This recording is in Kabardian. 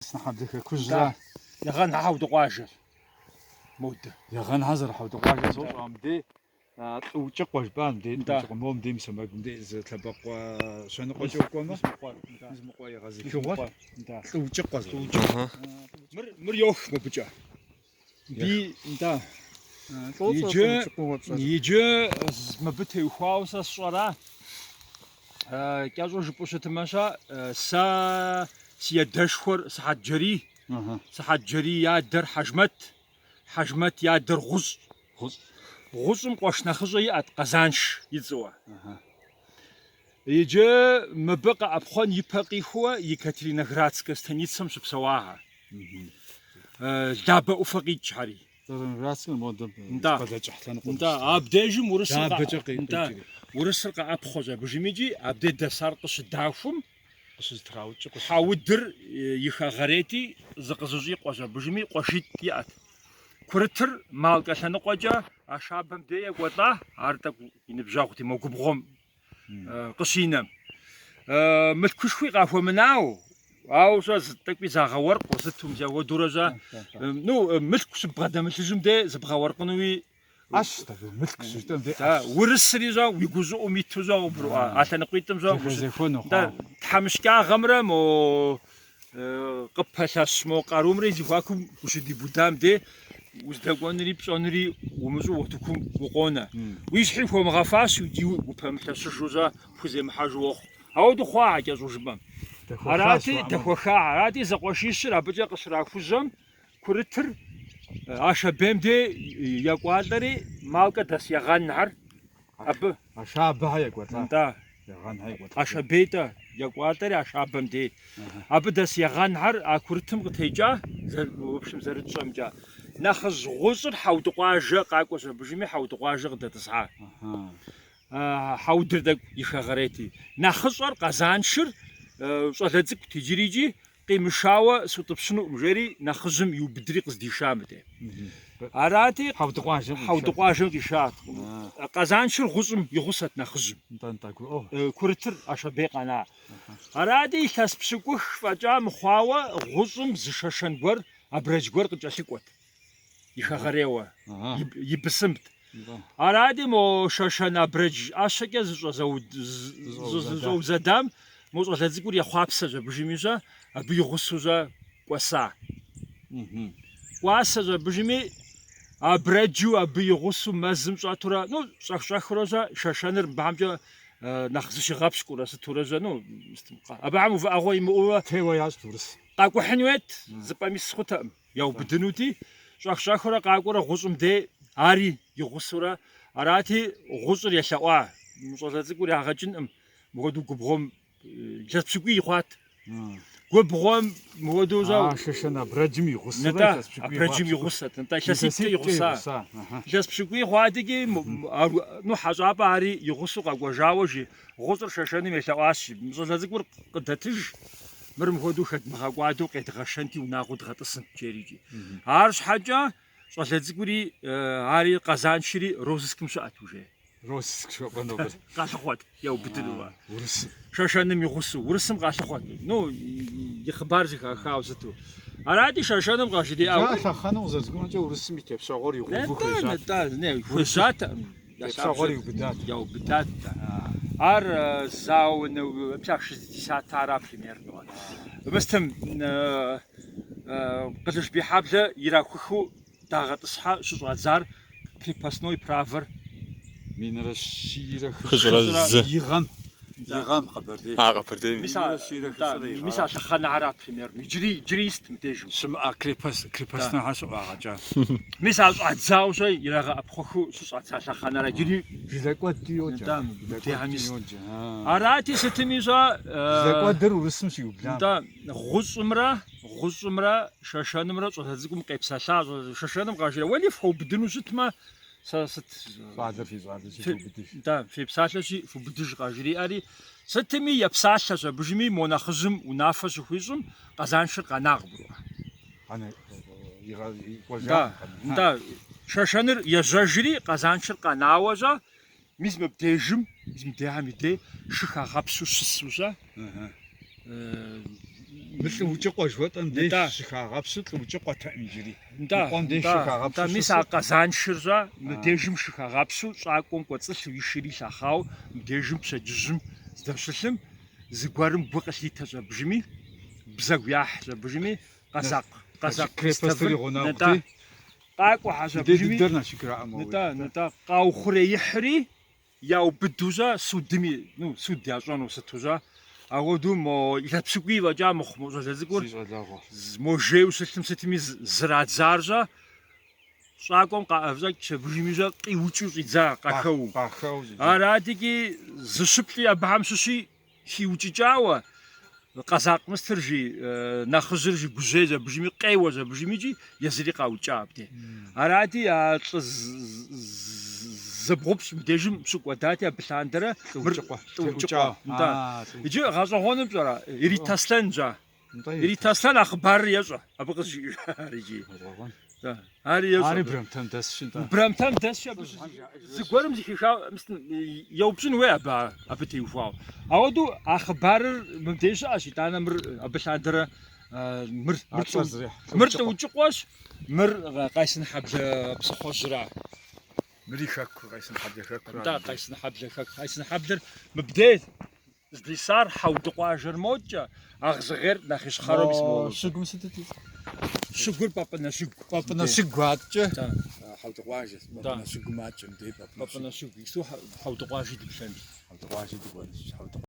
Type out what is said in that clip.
Снахабдыха кужа яган хавдугажыр мод яган хазар хавдугажыр соо амди уучaq qojbaan de mom dim samag de tlabaqwa sonqojokoma mismoqwa yagazi kuwa da uучaq qaz mır yok mabıca bi da yije mabıte uxawsa sora kyazo jpushitmasha sa سيادشخور سحات جري يادر حجمت يادر غصم قوشنا خزوي ات قزانش يزوا يجي مبقى ابخون يبقي هو يكاترينا غراتسكا ستانيتسم شبسواها دابا افقي تشاري غراتسكا مودم دا ابديجم ورسرقا ابخوزا بجميجي ابدي دسار قش دافم حاودر يخغريتي زقزوجي قوجا بجمي قوشيت يات كورتر مالكا شنقوجا اشابم دي قوطا ارتق ينبجاوتي موكبغم قشينم متكشوي قافو مناو او شو تكبي زاغا ورق وستهم جا ودورجا نو ملكش بغدا ملجم دي زبغا ورقنوي اش ملك سيستم دي ورسريجا ويغوزو ميتوزا برو اتنقيتم زا دا تحمشكا غمره مو قبحاش مو قارومري زيفاكم وشدي بودام دي وزدغونري بصونري ومزو وقتكم وقونا ويشحيفهم غفاش ودي وفهمتش جوزا فوزي محاجو او دو خوا جازوجبام اراتي دخوخا اراتي زقوشيش رابجا قشرا فوزم كورتر اشا بمدي يقوالري مالكا داس يغان نهر اب اشابها يقوتا انت يغان هاي قوتا اشا بيتا يقوالري اشا بمدي اب داس يغان نهر اكورتم قتيجا وبشم زرتشمجا ناخذ غوصر حودقواجا قاقوس بجمي حودقواجا قد تسعه حودر دك يخغريتي ناخذر قزانشر صلاتك تجريجي قيمشاوه سوطبشنو مجري ناخذم يوبدري قصدي شامته اراتي حودقواجا ديشات قزانشر غوصم يغوصت ناخذم انتاكو كورتر اشا بيقنا اراتي كسبشكوخ فجا مخواوه غوصم زششن غور ابرج غور قجاسيقوت يخغريوه يبسمت ارادي مو ششنا برج اشكه زو زدام مو زلازيقور يخوابسه بجميجا ابي يغسوجا قوسا قواسا بجمي ابرجو ابي يغسو مزم شاتورا نو شخشخروجا ششنر بامجا ناخذش غابش كوراس تورجا نو ابعمو فاغوي مو تيوياس تورس قاقو حنوت زبامي سخوتا ياو بدنوتي شخشخرا قاقورا غوزم دي اري يغسورا اراتي غوزر يشاوا مزلازيقور ياغاجن مودو غبغم جسبشكوي يخوات غبغم مودوزا ششنا برجمي غسرا برجمي غسات انت شاسيتي يغسا جسبشكوي يخواتيكي نو حاجابا اري يغسو قاقوجاوجي غوزر ششني ميشاواش مزلازيقور قدتج مرم هودو خدمه قوادو قيتغشنتي وناخذ غطسن جيريجي عارش حاجه صلاتيقوري اري قزانشري روزسكم شاتوجي روزسك شو قنوبس قاطخوات ياو بدلوا ورس شاشانم يغسو ورسم قاطخوات نو يخبار زكا خاوزتو ارادي شاشانم قاشدي او خانو زرزكم جو ورسم يتب شغور يغفو خجات لا ني خجات شغور يغدات ياو بدات ار زاو نو بشاخ 60 تعرف ميرنو بستم قدش بحبله يراكخو داغطسحا شوزار كريباسنوي برافر من رشيره خزرز يغام خبردي خبردي مسا شخنا عرب مير جريست متجو سمع كريباسنا حسو اجا مسا زاو شي يراغ ابخو شخنا را جري زكوا ديو دام تياميس اراتي ستميزا زكوا در ورسم شي بلا دا غصمرا شاشانمرا صوتزكم قيبساشا شاشانم قاشي ولي فو بدنو شتما ست صادر في صادر شي بدي دا في بساشي فو بدج قاجري اري ستمي يبساشا بجمي مناخزم ونافش خويزم قزانشر قناغبرو انا دا شاشانر يجاجري قزانشر قناوجا ميزم بديجم ميزم ديامي دي شخا غابسو شسوجا мэлъыукӏэ къуэжыхуэтӏэм деж Да. щыхагъэпсу лӏыукӏэ къуэтэӏым иджыри. Да, Къуэм деж да, щыхагъэпсу да, мис щысу. а къэзаншырщӏэ, мыбдежым шыхагъэпсу щӏакӏуэм кӏуэцӏылъу и шыри лъэхъауэ мыбдежым пщэдджыжьым здэщылъым зыгуэрым гу къылъитэ щӏэбжыми, бзэгу яхь щӏэбжыми, къэзакъ Крепостри гъунэгъути. къакӏуэ щӏэбжыми, Дыдэр нэщыграӏэм. нтӏэ къаухъуреихьри яубыдущӏэ судыми, суд ящӏэну сытущӏэ, ауэдэу мо илъэс псыкӏуий фӏэкӏа мыхъу мо щӏалэ цӏыкӏур мо жейуэ щылъым сытми зрадзарщӏэ, щӏакӏуэм къаӏэвщӏэкӏ щабыжыми щӏэ къиукӏыу щӏидза къахэу. Аратӏикӏи зыщыплӏи абыхьэм щыщи хиукӏыкӏауэ къэзакъ мыстыр жи нэхъыжьыр жи гужьей зэбыжыми къеуэ зэбыжымичӏи езыри къаукӏа абдей. Арати а лӏы зыбгъупщ мыбдежым щыкӏуэдати абы лъандэрэ тӏыукӏыкъуэ. Иджы гъэщӏэгъуэну пщӏэрэ Иритаслъэн жа. Иритаслъэн а хъыбарыр ещӏэ, абы къызжиӏар иджы. Ари ещӏэ. Ари Брамтам дэсщи. Брамтам дэсщи абы зыгуэрым зыхиха еупщӏын хуей абы теухуауэ. Ауэдэу а хъыбарыр мыбдеж щыӏэщ, итӏанэ мыр абы лъандэрэ мыр тӏыукӏыкъуэщ, мыр къайсынхьэблэ псыхъуэжьра. Мыри хэку къайсынхьэблэ хэку. Да, къайсынхьэблэ хэку. Къайсынхьэблэр мыбдей здисар хьэудыкъуажэр мокӏэ, агъзыгъейр нэхъ ищхъэрэу мис Щыгум сытыти. щыгур пӏапӏынэщыгу. Пӏапӏынэщыгу гуатчӏэ. Хьэудыкъуажэ, пӏапӏынэщыгу матчӏэм дей Пӏапӏынэщыгу. Ису хьэудыкъуажи дыплъэнщ. хьэудыкъуажэ дыкӏуэнщ.